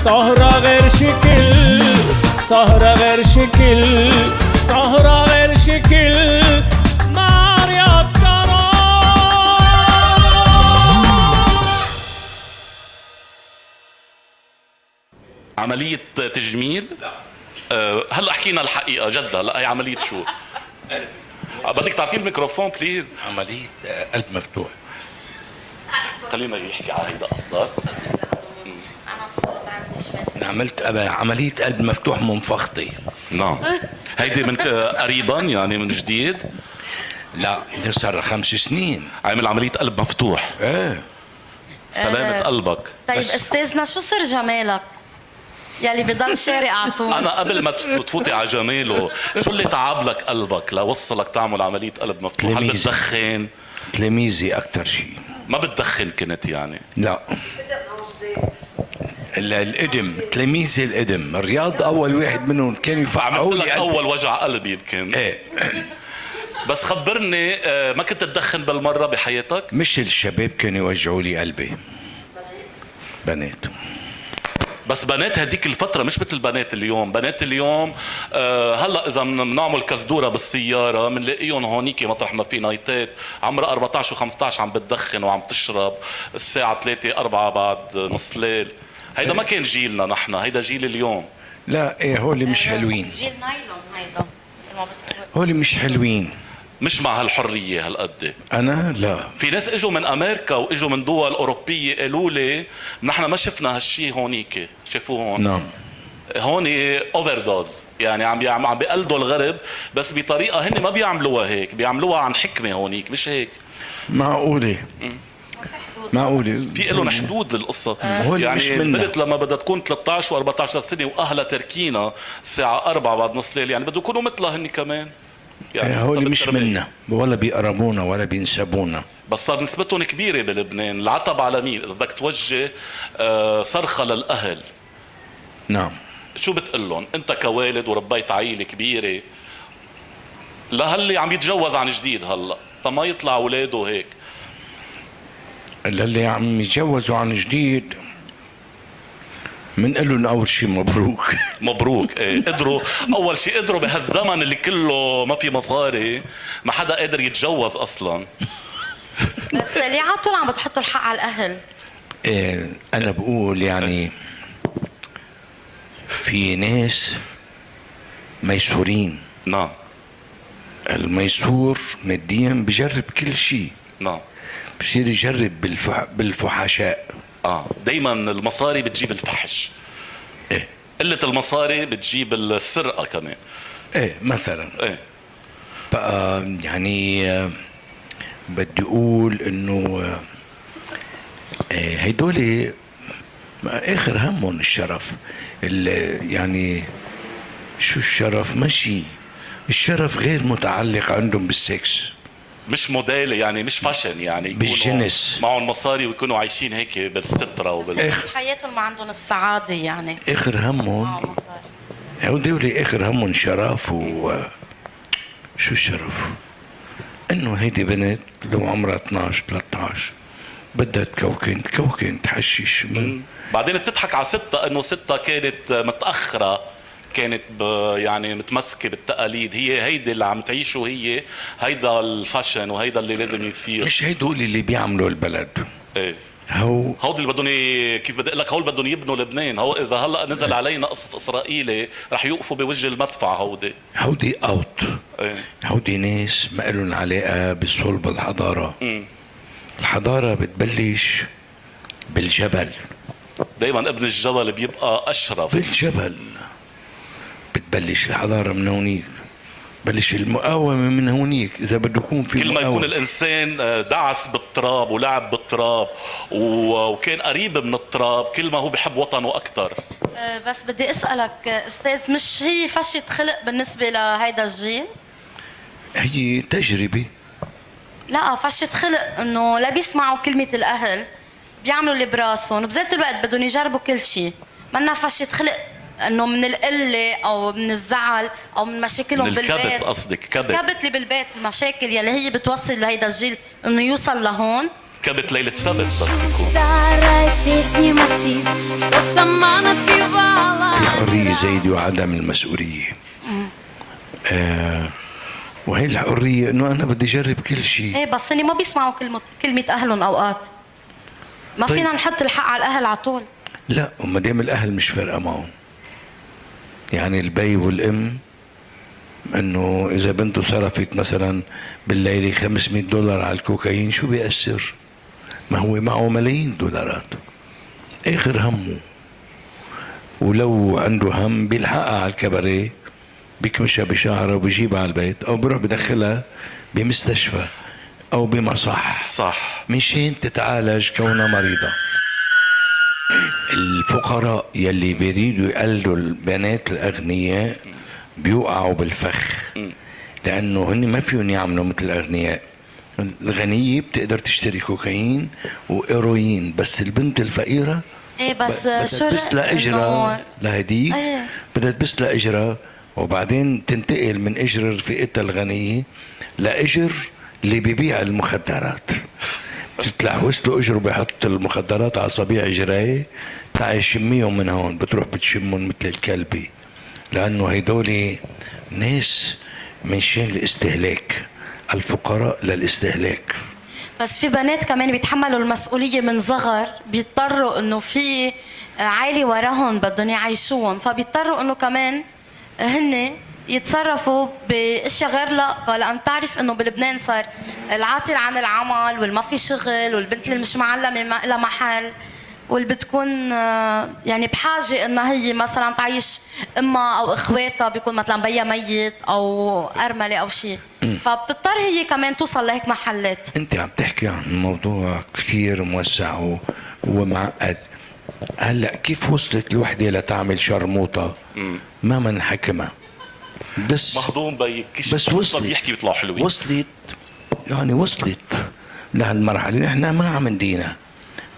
سهرة غير شكل، سهرة غير شكل، سهرة غير شكل مع رياض كرم. عملية تجميل؟ لا. هلا حكينا الحقيقة جد. هلا هي عملية شو؟ بدك تعطيه الميكروفون بليز. عملية قلب مفتوح. خلينا يحكي على هيدا أفضل. أنا الصوت عندي شوي. عملت عملية قلب مفتوح منفختي. نعم. هيدي من قريبا يعني من جديد؟ لا ده صار 5 سنين. عامل عملية قلب مفتوح. ايه سلامة قلبك. طيب استاذنا شو سر جمالك؟ يلي بضل شارق على طول. أنا قبل ما تفوتي على جماله، شو اللي تعب لك قلبك لوصلك تعمل عملية قلب مفتوح؟ هل بتدخن؟ تلاميذي أكتر شيء. ما بتدخن كنت يعني؟ لا. القدم تلاميذي القدم، الرياض أول واحد منهم كانوا يفعلوا عملت لي لك أول وجع قلب يمكن. ايه. بس خبرني، ما كنت تدخن بالمرة بحياتك؟ مش الشباب كانوا يوجعوا لي قلبي، بنات. بس بنات هديك الفترة مش مثل بنات اليوم. بنات اليوم هلا إذا بنعمل كزدورة بالسيارة بنلاقيهم هونيك مطرح ما في نايتات عمرها 14 و15 عم بتدخن وعم تشرب الساعة 3 4 بعد نص ليل. هيدا ما كان جيلنا نحن، هيدا جيل اليوم. لا ايه هولي مش حلوين. جيل نايلون هيدا. هولي مش حلوين. مش مع هالحرية هالقد. أنا لا. في ناس اجوا من أمريكا واجوا من دول أوروبية قالوا لي نحن ما شفنا هالشي هونيك. شافوه هون؟ نعم. هون اوفر دوز، يعني عم بيقلدوا الغرب بس بطريقة هن ما بيعملوها هيك، بيعملوها عن حكمة هونيك مش هيك. معقولة. معقولة. في لهم حدود القصة. يعني البنت لما بدها تكون 13 و14 سنة وأهلها تركينا الساعة 4 بعد نص ليل، يعني بده يكونوا مثلها هن كمان. يعني هولي مش منا ولا بيقربونا ولا بينسبونا. بس صار نسبتهم كبيرة بلبنان. العتب على مين؟ إذا بدك توجه صرخة للأهل. نعم. شو بتقول لهم؟ أنت كوالد وربيت عائلة كبيرة لهاللي عم يتجوز عن جديد هلا، طب ما يطلع أولاده هيك؟ اللي عم يتجوزوا عن جديد منقول لهم اول شيء مبروك. مبروك. ايه قدروا اول شيء، قدروا بهالزمن اللي كله ما في مصاري ما حدا قادر يتجوز اصلا. بس ليه على طول عم بتحطوا الحق على الاهل؟ إيه انا بقول يعني في ناس ميسورين. نعم. الميسور ماديا بجرب كل شيء. نعم. بصير يجرب بالفحشاء. دايما المصاري بتجيب الفحش. ايه. قلة المصاري بتجيب السرقة كمان. ايه مثلا. ايه. بقى يعني بدي اقول انه هيدول اخر همهم الشرف. يعني شو الشرف؟ ماشي الشرف غير متعلق عندهم بالسكس. مش موديل يعني، مش فاشن يعني، بالجنس معهم مصاري ويكونوا عايشين هيك بالسترة حياتهم ما عندهم السعادة يعني. اخر همهم هودول اخر همهم شرف. شو الشرف؟ انه هيدي بنت لو عمرها 12 13 بدها تكوكن تحشش بعدين بتضحك على ستها انه ستها كانت متاخره، كانت يعني متمسكه بالتقاليد. هي هيدي اللي عم تعيشه، هي هيدا الفاشن وهيدا اللي لازم يصير. مش هيدول اللي بيعملوا البلد. ايه هودي اللي بدهم كيف بدي اقول لك، هول بدهم يبنوا لبنان. هو اذا هلا نزل علينا قصه اسرائيلي رح يوقفوا بوجه المدفع. هودي اوت. هودي ناس ما لهم علاقه بصلب الحضاره. الحضاره بتبلش بالجبل. دايما ابن الجبل بيبقى اشرف. بالجبل بتبلش الحضاره من هونيك، بلش المقاومة من هونيك. إذا بده يكون في كل ما يكون الإنسان دعس بالتراب ولعب بالتراب وكان قريب من التراب، كل ما هو بحب وطنه أكتر. بس بدي أسألك أستاذ، مش هي فشة خلق بالنسبة لهيدا الجيل؟ هي تجربة. لا فشة خلق إنه لا بيسمعوا كلمة الأهل، بيعملوا اللي براسهم وبذات الوقت بدهم يجربوا كل شيء. منا فشة خلق انه من القله او من الزعل او من مشاكلهم بالبيت. من الكبت قصدك؟ كبت اللي بالبيت، المشاكل يلي هي بتوصل لهيدا الجيل انه يوصل لهون. كبت ليلة سبت بس بيكون Старой песни мотив, что сама напевала. الحرية زايدة وعدم المسؤولية. وهي الحرية انه انا بدي اجرب كل شيء. ايه بس هني ما بيسمعوا كلمة اهلهم اوقات. ما طيب. فينا نحط الحق على الاهل على طول. لا وما دام الاهل مش فارقة معهم. يعني البي والام انه اذا بنته صرفت مثلا بالليلة $500 على الكوكايين شو بيأثر؟ ما هو معه ملايين دولارات. اخر همه. ولو عنده هم بيلحقها على الكباريه بيكمشها بشعره وبيجيبها على البيت او بيروح بدخلها بمستشفى او بمصح صح مشان تتعالج كونها مريضة. الفقراء يلي بيريدوا يقلدوا البنات الأغنياء بيوقعوا بالفخ لأنه هن ما فيهم يعملوا مثل الأغنياء. الغنية بتقدر تشتري كوكايين وإيروين بس البنت الفقيرة ايه بس بدها شو تبس لها اجرها لهديك ايه. بدها تبس لها اجرها وبعدين تنتقل من اجر رفيقتها الغنيه لاجر اللي بيبيع المخدرات. بتتلحوس له اجره بيحط المخدرات على صبيع اجرايه تعي شميهم من هون بتروح بتشمهم مثل الكلبه لانه هيدول ناس من شان الاستهلاك. الفقراء للاستهلاك. بس في بنات كمان بيتحملوا المسؤولية من صغر بيضطروا انه في عائلة وراهم بدهم يعيشوهم فبيضطروا انه كمان هن يتصرفوا باشياء غير لائقة لان تعرف انه بلبنان صار العاطل عن العمل والما في شغل والبنت اللي مش معلمة ما لها محل واللي بتكون يعني بحاجة انها هي مثلا تعيش امها او اخواتها بيكون مثلا بيها ميت او ارملة او شيء فبتضطر هي كمان توصل لهيك محلات. انت عم تحكي عن موضوع كثير موسع ومعقد. هلا كيف وصلت الوحده لتعمل شرموطه ما منحكمها بس مهضوم بيك بس وصلت بيحكي بيطلعوا حلوين وصلت لهالمرحله. نحن ما عم ندينا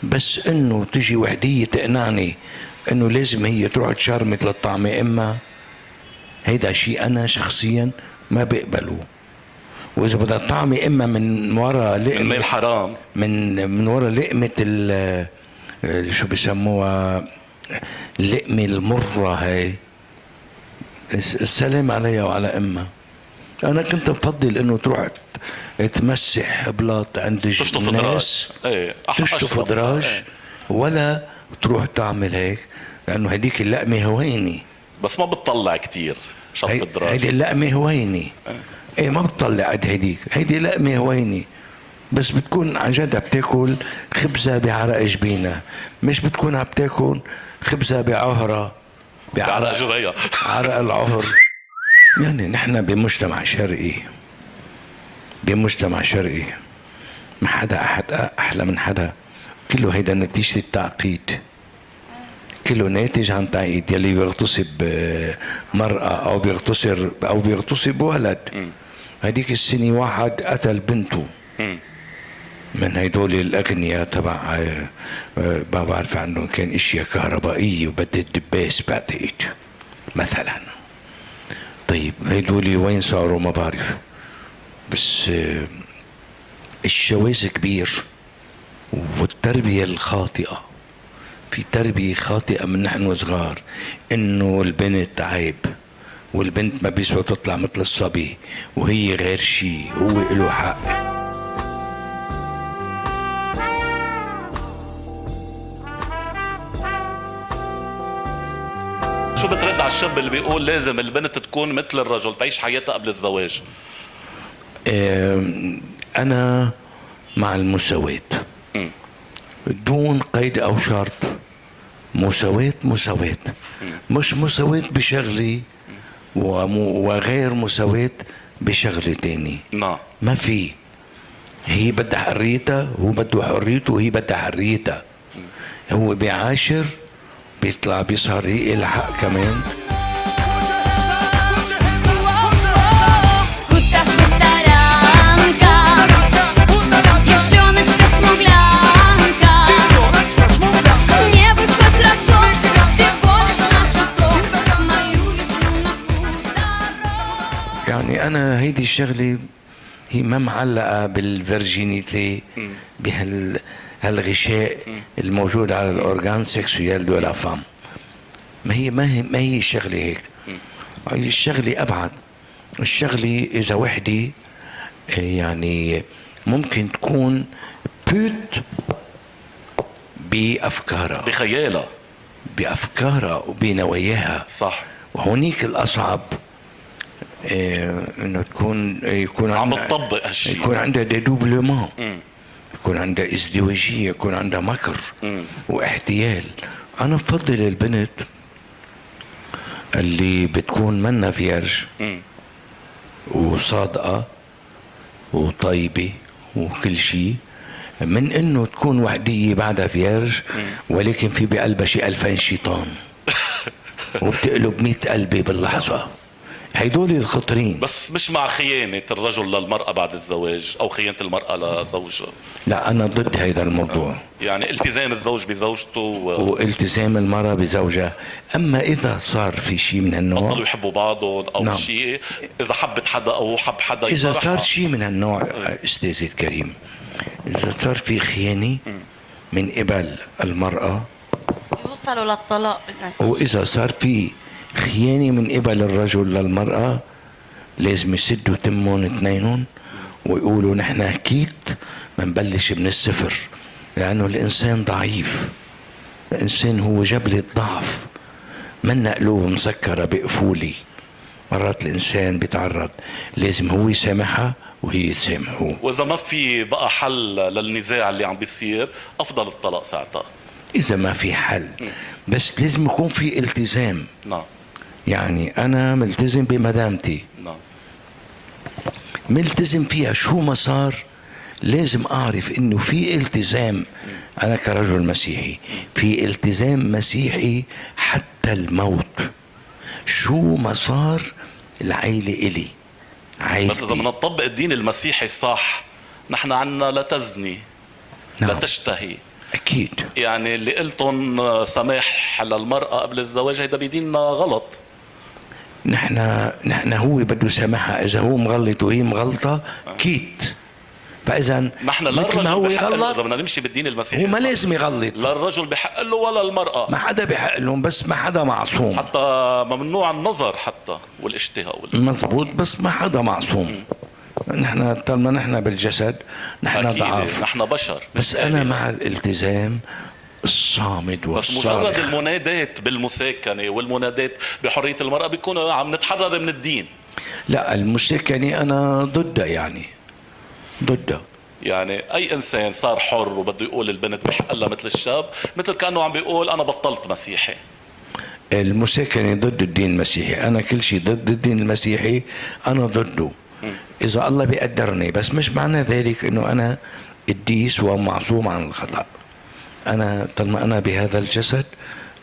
بس انه تجي وحديه تقنعني انه لازم هي تروح تشرمت للطعمه اما هيدا شيء انا شخصيا ما بقبله. واذا بدها طعمه اما من وراء من مال حرام من وراء لقمه شو بسموها اللقمه المره هاي السلام عليها وعلى امها. انا كنت بفضل انه تروح تمسح بلاط عند الناس تشطف دراج ولا تروح تعمل هيك لانه هديك اللقمه هويني بس ما بتطلع كتير شطف الدراج. هيدي اللقمه هويني ايه ما بتطلع قد هيدي لقمه هويني بس بتكون عن جد بتاكل خبزه بعرق جبينه مش بتكون عم بتاكل خبزه بعهره بعرق جريا عرق العهر. يعني نحن بمجتمع شرقي ما حدا احلى من حدا. كله هيدا نتيجة التعقيد. كله ناتج عن تعقيد. يلي بيغتصب مرأة او بيغتصب ولد هديك السنة واحد قتل بنته من هيدول الاغنياء تبع ما بعرف عنهم كان اشياء كهربائية وبدت دباس بعتقد مثلا. طيب هيدول وين صاروا ما بعرف بس الشواذ كبير والتربية الخاطئة. في تربية خاطئة من نحن صغار انه البنت عيب والبنت ما بيسوى تطلع مثل الصبي وهي غير شيء هو له حق. شو بترد على الشاب اللي بيقول لازم البنت تكون مثل الرجل تعيش حياتها قبل الزواج؟ أنا مع المساواة دون قيد أو شرط. مساواة مش مساواة بشغلة وغير مساواة بشغلة تاني. نعم ما في. هي بدها حريتها هو بده حريته وهي بدها حريتها. هو بيعاشر بيطلع بيسهر يلحق كمان. يعني أنا هيدي الشغلة هي ما معلقة بالفيرجينيتي بهالغشاء الموجود على الأورغان سيكسويال دو لا فام. ما هي الشغلة هيك. هي الشغلة أبعد. الشغلة إذا وحدة يعني ممكن تكون بوت بأفكارها، بأفكارها وبنواياها. صح. وهونيك الأصعب انه يكون عم بتطبق هالشيء، يكون عندها ديدوبلومون، يكون عندها ازدواجية، يكون عندها مكر واحتيال. انا بفضل البنت اللي بتكون منا فيرج وصادقة وطيبة وكل شيء، من انه تكون وحدية بعدها فيرج ولكن في بقلبها شي 2000 شيطان وبتقلب 100 قلبي باللحظة. هيدول الخطرين. بس مش مع خيانة الرجل للمرأة بعد الزواج أو خيانة المرأة لزوجها. لا أنا ضد هذا الموضوع. يعني التزام الزوج بزوجته والتزام المرأة بزوجها. أما إذا صار في شيء من النوع بطلوا يحبوا بعضهم أو نعم. شيء، إذا حبت حدا أو هو حب حدا، إذا صار شيء من النوع أستاذي الكريم، إذا صار في خيانة من قبل المرأة يوصلوا للطلاق بالنتيجة. وإذا صار في خيانة من قبل الرجل للمرأة لازم يسدوا تمهم اثنينهم ويقولوا نحن أكيد منبلش من الصفر، لأنه الإنسان ضعيف. الإنسان هو جبلة ضعف، منا قلوب مسكرة بقفولي. مرات الإنسان بيتعرض، لازم هو يسامحها وهي تسامحه. وإذا ما في بقى حل للنزاع اللي عم بيصير، أفضل الطلاق ساعتها. إذا ما في حل بس لازم يكون في التزام. نعم. يعني أنا ملتزم بمدامتي، نعم، ملتزم فيها شو ما صار، لازم أعرف إنه في التزام. أنا كرجل مسيحي في التزام مسيحي حتى الموت. شو ما صار العيلة إلي عيلتي. بس إذا بدنا نطبق الدين المسيحي الصح، نحن عنا لا تزني، نعم. لا تشتهي. أكيد. يعني اللي قلتن سماح للمرأة قبل الزواج، هيدا بديننا غلط. نحن هو بده يسامحها إذا هو مغلط وهي مغلطة كيت. فإذا نحن لا مثل ما هو الرجل بحق له، يغلط إذا بدنا نمشي بالدين المسيحي هو ما الصح، لازم يغلط. لا الرجل بحق له ولا المرأة. ما حدا بحق لهم، بس ما حدا معصوم. حتى ممنوع النظر حتى والاشتهاء مزبوط، بس ما حدا معصوم. نحن طالما نحن بالجسد نحن أكيد ضعاف، نحن بشر. بس أنا مع الالتزام الصامد بس والصارخ. مجرد المنادات بالمساكنة والمنادات بحرية المرأة بيكونوا عم نتحرر من الدين. لا المساكنة أنا ضدها، يعني ضدها. يعني أي إنسان صار حر وبده يقول البنت بحق لها مثل الشاب، مثل كأنه عم بيقول أنا بطلت مسيحي. المساكنة ضد الدين المسيحي. أنا كل شيء ضد الدين المسيحي أنا ضده إذا الله بيقدرني، بس مش معنى ذلك إنه أنا قديس ومعصوم عن الخطأ. أنا طالما أنا بهذا الجسد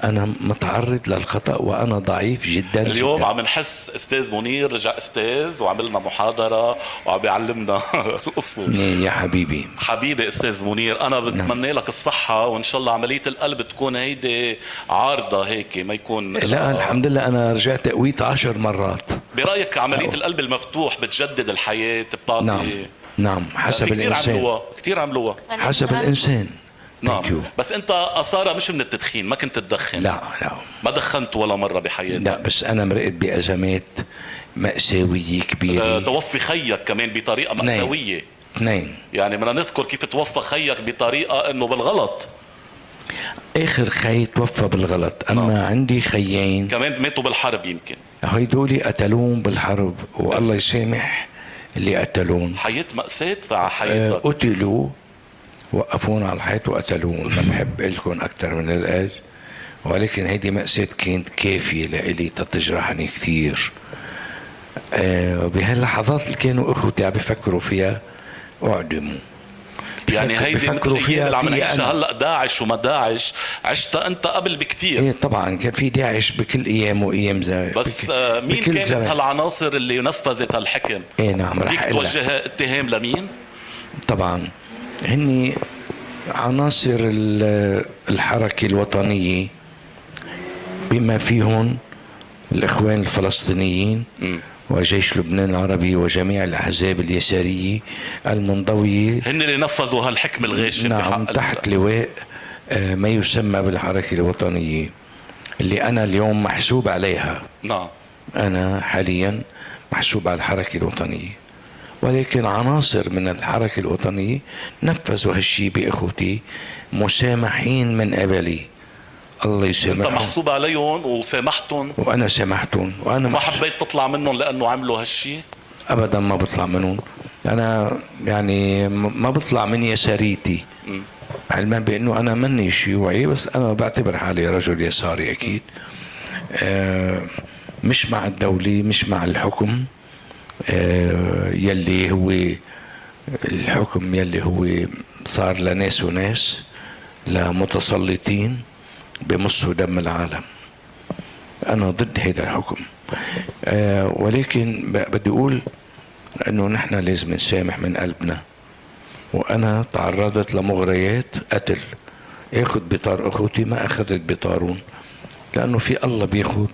أنا متعرض للخطأ وأنا ضعيف جدا. اليوم جداً. عم نحس أستاذ منير رجع أستاذ وعملنا محاضرة وعم بيعلمنا الأصول. يا حبيبي. حبيبي أستاذ منير، أنا بتمنى لك الصحة وإن شاء الله عملية القلب تكون هيدي عارضة هيك، ما يكون. لا الحمد لله أنا رجعت قويت 10 مرات. برأيك عملية القلب المفتوح بتجدد الحياة، بتعطي؟ نعم حسب الإنسان. كتير عملوها حسب الإنسان. نعم. بس انت أصارة مش من التدخين، ما كنت تدخن؟ لا ما دخنت ولا مرة بحياتك؟ لا، بس أنا مرقت بأزمات مأساوية كبيرة. توفي خيك كمان بطريقة مأساوية. 2. يعني بدنا نذكر كيف توفى خيك بطريقة انه بالغلط. آخر خي توفى بالغلط، أما عندي خيين كمان ماتوا بالحرب يمكن. هيدولي قتلون بالحرب، والله يسامح اللي قتلون. حياة مأساة على حياتك. قتلوا، وقفون على الحيط وقتلون. ما بحب لكم أكتر من الآج، ولكن هيدي مأساة كانت كافية لإلي تجرحني كتير. بهاللحظات اللي كانوا إخوتي عم بيفكروا فيها أعدموا. يعني هيدي مثل بيفكروا الأيام اللي عم نعيشها أنا. هلا، داعش وما داعش، عشتها أنت قبل بكتير. إيه طبعا كان في داعش بكل أيام وأيام زمان. بس مين كانت هالعناصر اللي نفذت هالحكم؟ إيه نعم رح فيك توجه اتهام لمين؟ طبعا هني عناصر الحركة الوطنية بما فيهم الإخوان الفلسطينيين وجيش لبنان العربي وجميع الأحزاب اليسارية المنضوية، هن اللي نفذوا هالحكم الغاشم نعم، بحق تحت لواء ما يسمى بالحركة الوطنية، اللي أنا اليوم محسوب عليها. نعم. أنا حاليا محسوب على الحركة الوطنية، ولكن عناصر من الحركة الوطنية نفذوا هالشي بإخوتي مسامحين من قبلي. الله انت يسامحهم. محسوب عليهم وسامحتهم، وأنا سامحتهم، وأنا ما حبيت تطلع منهم لانه عملوا هالشي؟ أبدا ما بطلع منهم. أنا يعني ما بطلع من يساريتي، علما بأنه أنا مني شيوعي، بس أنا بعتبر حالي رجل يساري أكيد. مش مع الدولة، مش مع الحكم يلي هو الحكم يلي هو صار لناس وناس، لمتسلطين بمصوا دم العالم. أنا ضد هذا الحكم. ولكن بدي أقول أنه نحن لازم نسامح من قلبنا. وأنا تعرضت لمغريات قتل، اخذ بطار أخوتي، ما أخذت بطارون، لأنه في الله بياخد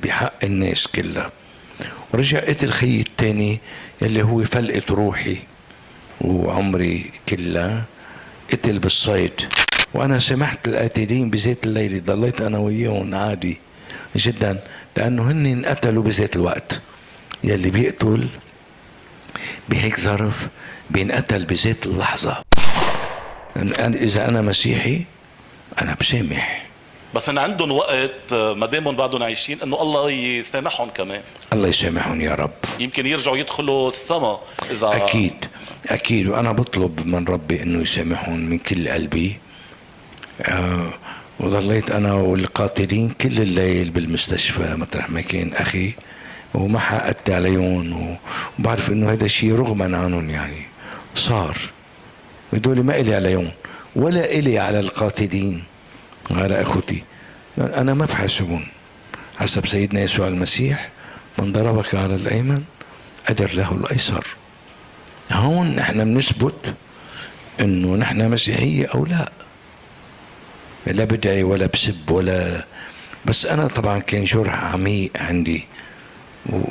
بحق الناس كلها. ورجع قتل خيي التاني يلي هو فلقة روحي وعمري كلها، قتل بالصيد. وأنا سمحت القاتلين بذات الليل، ضليت أنا وياهم عادي جدا، لأنه هن انقتلوا بذات الوقت. يلي بيقتل بهيك ظرف بينقتل بذات اللحظة. إذا أنا مسيحي أنا بسامح، بس ان عندهم وقت ما دامهم بعدهم عايشين انه الله يسامحهم كمان. الله يسامحهم يا رب. يمكن يرجعوا يدخلوا السما اذا أكيد أكيد. وأنا بطلب من ربي إنه يسامحهم من كل قلبي. وظليت أنا والقاتلين كل الليل بالمستشفى مطرح ما كان أخي، وما حقدت عليهم، وبعرف إنه هذا الشيء رغما عنهم يعني صار. هدول ما إلي عليهم ولا إلي على القاتلين، على أخوتي أنا ما بحاسبهم. حسب سيدنا يسوع المسيح، من ضربك على الأيمن أدر له الأيسر. هون نحن بنثبت إنه نحن مسيحية أو لا. لا بدعي ولا بسب ولا، بس أنا طبعا كان جرح عميق عندي،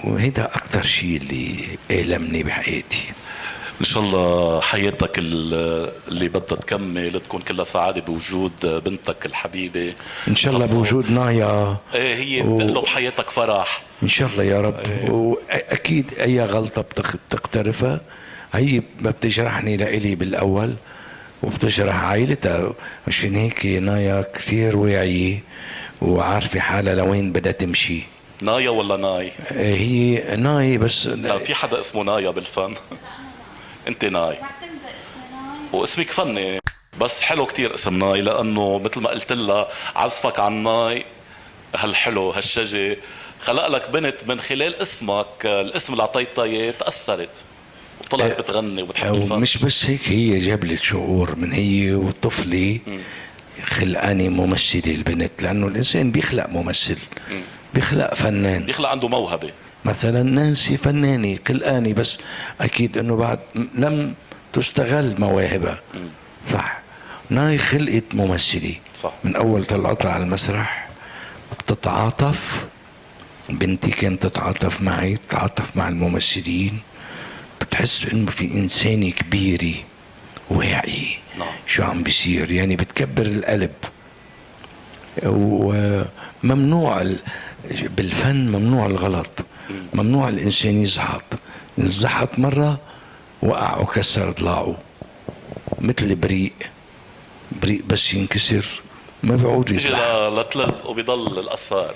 وهيدا أكتر شيء اللي ألمني بحياتي. ان شاء الله حياتك اللي بدها تكمل تكون كلها سعاده بوجود بنتك الحبيبه ان شاء الله، بوجود نايا. ايه هي بتقلب حياتك فرح ان شاء الله يا رب. واكيد اي غلطه بتقترفها هي ما بتجرحني لإلي بالاول، وبتجرح عائلتها. عشان هيك نايا كثير واعيه وعارفه حالها لوين بدها تمشي. نايا ولا ناي؟ هي ناي، بس لا في حدا اسمه نايا بالفن. انت ناي واسمك فني، بس حلو كتير اسم ناي، لانه مثل ما قلت لها عزفك عن ناي هالحلو هالشجي خلق لك بنت من خلال اسمك. الاسم اللي اعطيتها اياه تاثرت وطلعت بتغني وبتحب الفن. مش بس هيك، هي جابلت شعور من هي وطفلي خلقاني ممثلة البنت، لانه الانسان بيخلق ممثل، بيخلق فنان، بيخلق عنده موهبه. مثلا نانسي فنانة خلقاني، بس أكيد أنه بعد لم تستغل مواهبها. صح. ناي خلقت ممثلة صح. من أول طلعتها على المسرح بتتعاطف، بنتي كانت تتعاطف معي، تتعاطف مع الممثلين، بتحس إنه في إنسانة كبيرة واعي شو عم بيصير، يعني بتكبر القلب. وممنوع بالفن، ممنوع الغلط، ممنوع الإنسان يزحط. زحط مرة وقع وكسر ضلاعه، مثل بريق بس ينكسر ما بيعود يطلع، لتلزق وبيضل الأثار.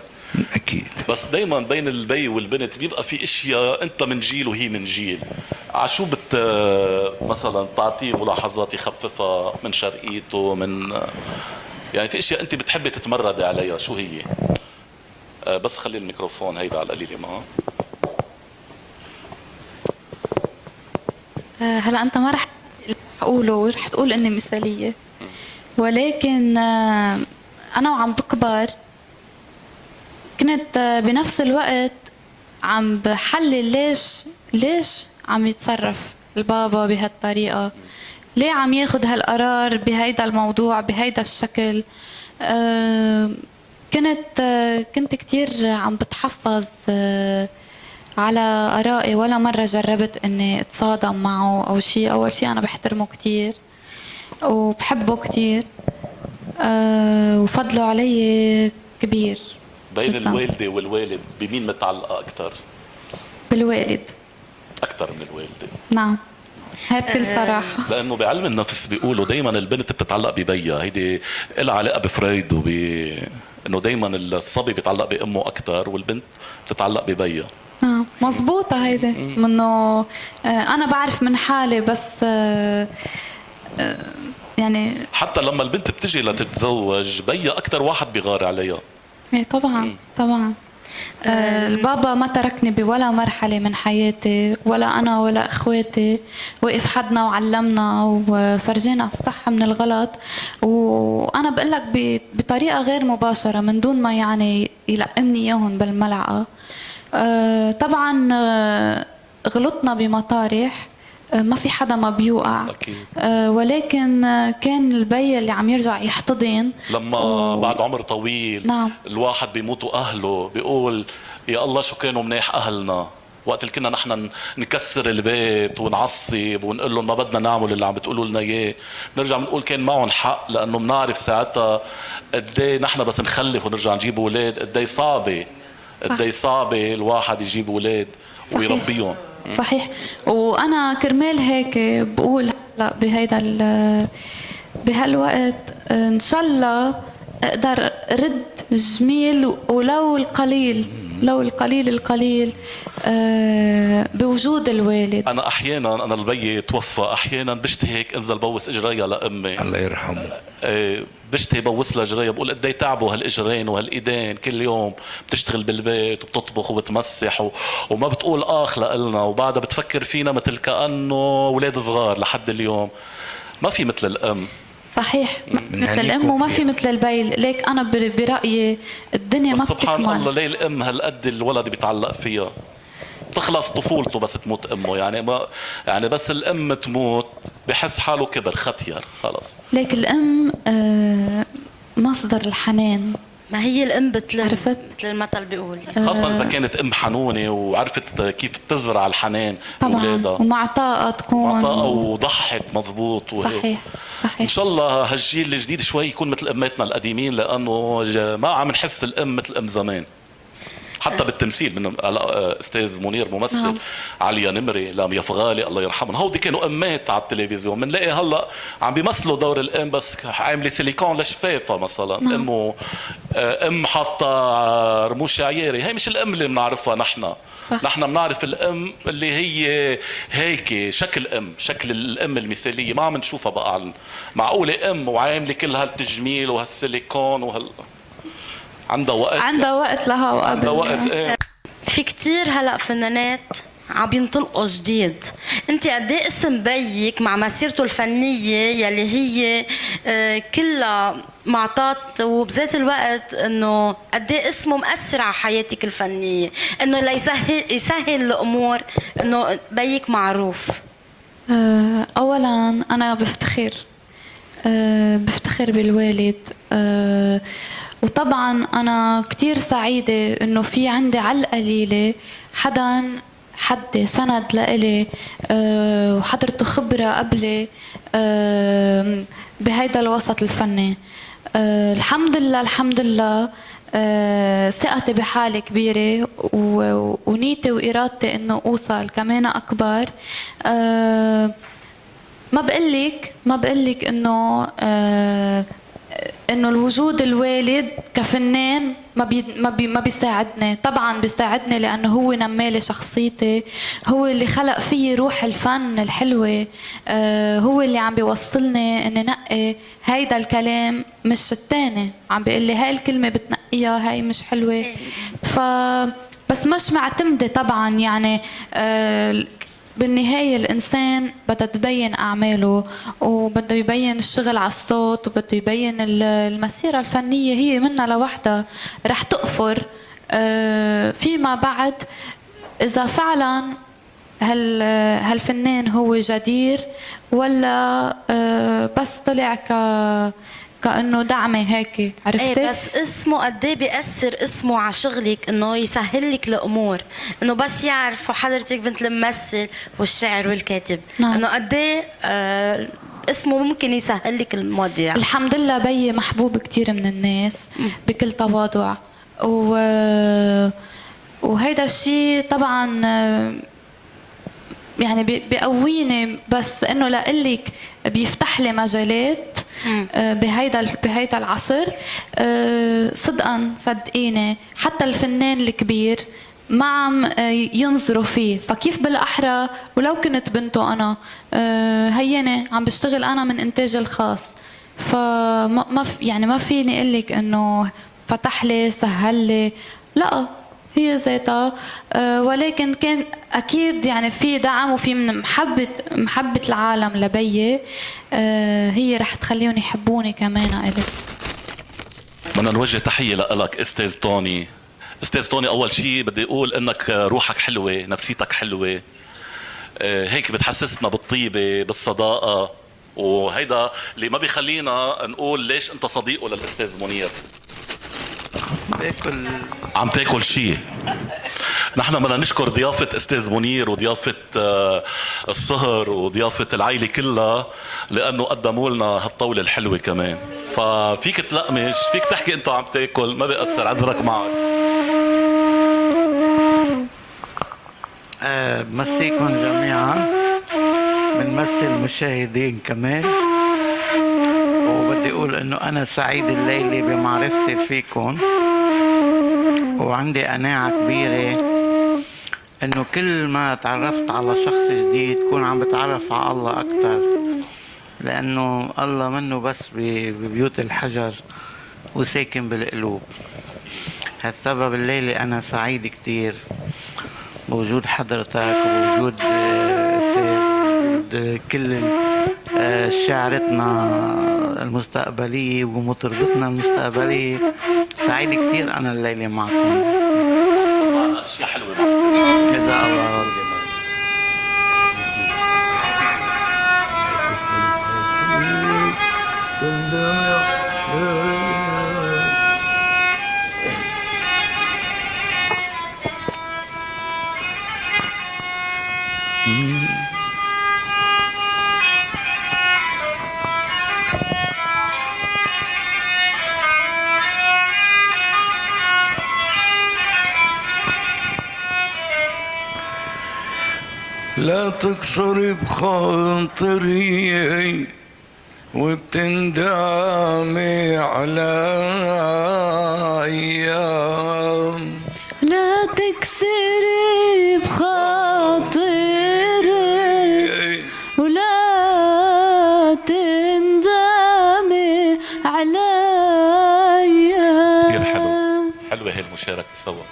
أكيد. بس دايما بين البي والبنت بيبقى في اشياء انت من جيل وهي من جيل. عشو مثلا تعطيه ملاحظات يخففها من شرقيته، من يعني في اشياء انت بتحبي تتمردي عليها، شو هي؟ بس خلي الميكروفون هيدا على القليله معه. هلا انت ما رح اقوله، رح تقول اني مثاليه، ولكن انا وعم بكبر كنت بنفس الوقت عم بحلل ليش عم يتصرف البابا بهالطريقه، ليه عم ياخد هالقرار بهيدا الموضوع بهيدا الشكل. كنت كتير عم بتحفظ على آرائي، ولا مرة جربت إني أتصادم معه أو شيء. أول شيء أنا بحترمه كتير وبحبه كتير، وفضله علي كبير بين جداً. الوالدة والوالد بمين متعلقة أكثر؟ بالوالد. أكثر من الوالدة. نعم، هي بكل صراحة. لأنه بعلم النفس بيقولوا دايما البنت بتتعلق ببيها، هيدي لها علاقة بفرويد إنه دايما الصبي بيتعلق بأمه أكثر والبنت بتتعلق ببيها. نعم مزبوطة هيدي، منه أنا بعرف من حالي، بس يعني حتى لما البنت بتجي لتتزوج بيها أكثر واحد بيغار عليها. ايه طبعا طبعا. البابا ما تركني بولا مرحلة من حياتي، ولا أنا ولا إخواتي، وقف حدنا وعلمنا وفرجينا الصح من الغلط. وأنا بقول لك بطريقة غير مباشرة من دون ما يعني يلقمني إياهم بالملعقة. طبعا غلطنا بمطارح، ما في حدا ما بيوقع أكيد. ولكن كان البي اللي عم يرجع يحتضن لما بعد عمر طويل نعم. الواحد بيموتوا أهله بيقول يا الله شو كانوا منيح أهلنا، وقت اللي كنا نحن نكسر البيت ونعصب ونقول لهم ما بدنا نعمل اللي عم بتقولوا لنا اياه، بنرجع بنقول كان معهم حق، لانه بنعرف ساعتها قد ايه نحن بس نخلف ونرجع نجيب اولاد قد ايه صعبه، قد ايه صعبه الواحد يجيب اولاد ويربيهم. صحيح. وانا كرمال هيك بقول هلا بهالوقت ان شاء الله اقدر ارد جميل ولو القليل، لو القليل بوجود الوالد. انا احيانا البي توفى، احيانا بشتهي هيك انزل بوس اجريها لامي الله يرحمه. بشتهي بوس لها اجريها، بقول قد ايه تعبوا هالاجرين وهالايدين، كل يوم بتشتغل بالبيت وبتطبخ وبتمسح وما بتقول اخ لنا، وبعدها بتفكر فينا مثل كانه اولاد صغار لحد اليوم. ما في مثل الام. صحيح، مثل الام وما في مثل البي. ليك انا برايي الدنيا ما بتكمل. سبحان الله، ليه الام هالقد الولد بيتعلق فيها؟ تخلص طفولته بس تموت امه، يعني ما يعني بس الام تموت بحس حاله كبر ختير خلص. ليك الام مصدر الحنان. ما هي الام بتلم، عرفت؟ مثل المثل بيقول. خاصة إذا كانت أم حنونة وعرفت كيف تزرع الحنان طبعا بأولادها، ومع طاقة تكون وضحت مزبوط صحيح صحيح. إن شاء الله هالجيل الجديد شوي يكون مثل أماتنا القديمين، لأنه ما عم نحس الأم مثل أم زمان. حتى بالتمثيل من استاذ منير ممثل، عليا نمري، لاميا فغالي الله يرحمهم، هودي كانوا امات على التلفزيون. بنلاقي هلا عم بيمثلوا دور الام بس عامله سيليكون لشفافها مثلا. امه ام حاطه رموش عياري، هي مش الام اللي بنعرفها نحن. نحن بنعرف الام اللي هي هيك شكل ام، شكل الام المثاليه، ما عم نشوفها بقى. معقوله ام وعامله كل هالتجميل وهالسيليكون عندها وقت لها وقبل. عندها وقت. ايه في كتير هلا فنانات عم ينطلقوا جديد. انت قد ايه اسم بيك مع مسيرته الفنيه يلي هي كلها معطات، وبذات الوقت انه قد ايه اسمه مأثر على حياتك الفنيه، انه يسهل الامور، انه بيك معروف؟ اولا انا بفتخر بالوالد. وطبعا أنا كتير سعيدة إنه في عندي على القليلة حد سند لإلي، وحضرته خبرة قبلي بهيدا الوسط الفني. الحمد لله ثقتي بحالي كبيرة، ونيتي وإرادتي إنه أوصل كمان أكبر. ما بقلك انه الوجود الوالد كفنان ما بيساعدني. طبعا بيساعدني لانه هو نمالي شخصيتي، هو اللي خلق فيي روح الفن الحلوه، هو اللي عم بيوصلني اني نقي هيدا الكلام مش الثاني، عم بيقول لي هاي الكلمه بتنقيها هاي مش حلوه. بس مش معتمده طبعا، يعني بالنهاية الإنسان بدها تبين أعماله، وبده يبين الشغل على الصوت، وبده يبين المسيرة الفنية هي منها لوحدها رح تقفر فيما بعد إذا فعلا هالفنان هو جدير ولا بس طلع كأنه دعمي هيك، عرفتي؟ ايه بس اسمه قد ايه بيأثر اسمه على شغلك، انه يسهل لك الامور، انه بس يعرفوا حضرتك بنت الممثل والشاعر والكاتب، نعم. انه قد ايه اسمه ممكن يسهل لك المواضيع. الحمد لله بيي محبوب كتير من الناس بكل تواضع، وهيدا الشيء طبعا يعني بيقويني، بس انه لقلك بيفتح لي مجالات بهيدا العصر. صدقا صدقيني حتى الفنان الكبير ما عم ينظروا فيه، فكيف بالاحرى ولو كنت بنته انا هينه عم بشتغل انا من انتاجي الخاص، فما يعني ما فيني اقول لك انه فتح لي سهل لي، لا هي ذاتها. ولكن كان اكيد يعني في دعم وفي من محبه العالم لبيي، هي رح تخليهم يحبوني كمان إلي. بدنا نوجه تحيه لك استاذ توني. استاذ توني، اول شيء بدي اقول انك روحك حلوه، نفسيتك حلوه، هيك بتحسسنا بالطيبه بالصداقه، وهيدا اللي ما بيخلينا نقول ليش انت صديقه للاستاذ منير. باكل عم تاكل شيء. نحن بدنا نشكر ضيافة استاذ منير وضيافة السهر وضيافة العائلة كلها، لانه قدموا لنا هالطاولة الحلوة كمان. ففيك تلقمش، فيك تحكي انت عم تاكل، ما بيأثر، عذرك معك. بمسيكم جميعا، بنمثل المشاهدين كمان، وبدي اقول انه انا سعيد الليلة بمعرفتي فيكم، وعندي قناعة كبيرة انه كل ما تعرفت على شخص جديد كون عم بتعرف على الله اكتر، لانه الله منه بس ببيوت الحجر وساكن بالقلوب. هالسبب الليلة انا سعيد كتير بوجود حضرتك وبوجود كل شاعرتنا المستقبلية ومطربتنا المستقبلية. سعيد كثير أنا الليلة معكم. أشياء حلوة. جزاء الله خير. لا تكسر بخاطري وبتندمي عليا، لا تكسري بخاطري ولا تندمي عليا. كتير حلو، حلوة هي المشاركة سوا.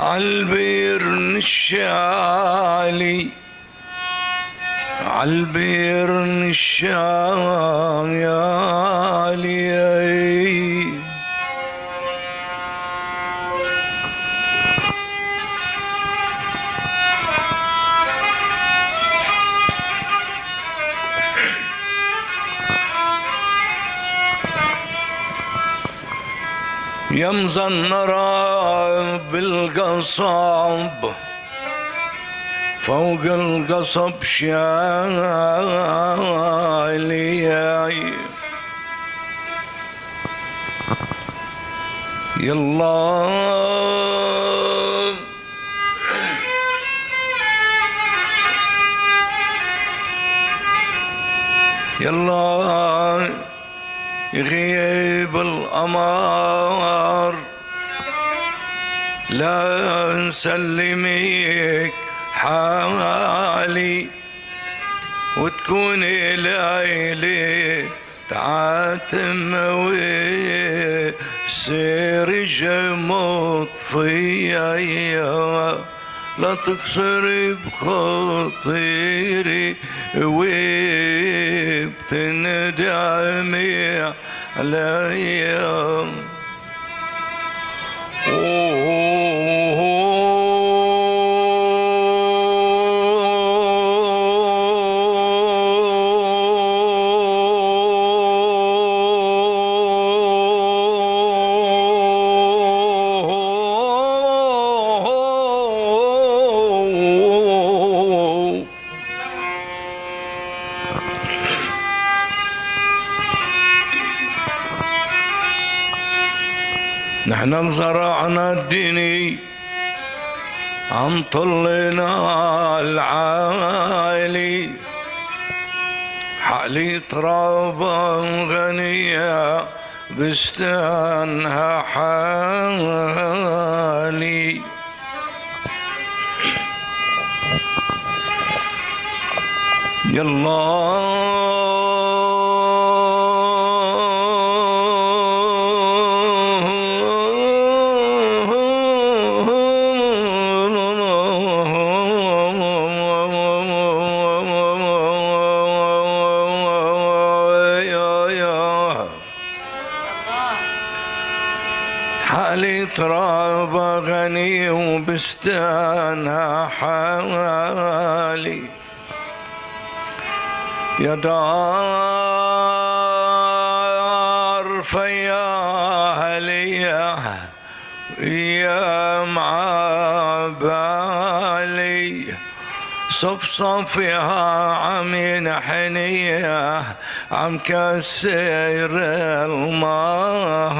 عالبير نشالي، عالبير نشالي، يا مزنرة بالقصب فوق القصب شالي، يلا يلا يغيب القمر لا نسلمك حالي، وتكوني ليلي تعاتم وسرج مطفية، لا تكسري بخاطري وبتندمي عليا. نحن زرعنا الدني عم طلنا العالي، حقلي ترابا غنية بستانها حالي. حالي ترابة غني وبستانها حالي. يا دار فياها ليا يا معبالي، صفصفها عم ينحنيها عم كسر المايه.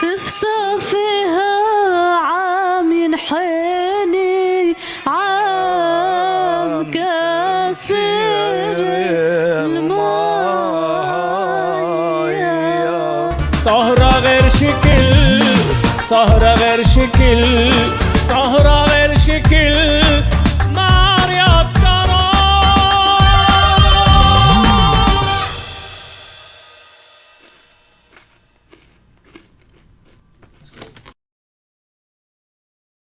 صفصافها عم ينحني عم كاسر المايه. سهرة غير شكل، سهرة غير شكل،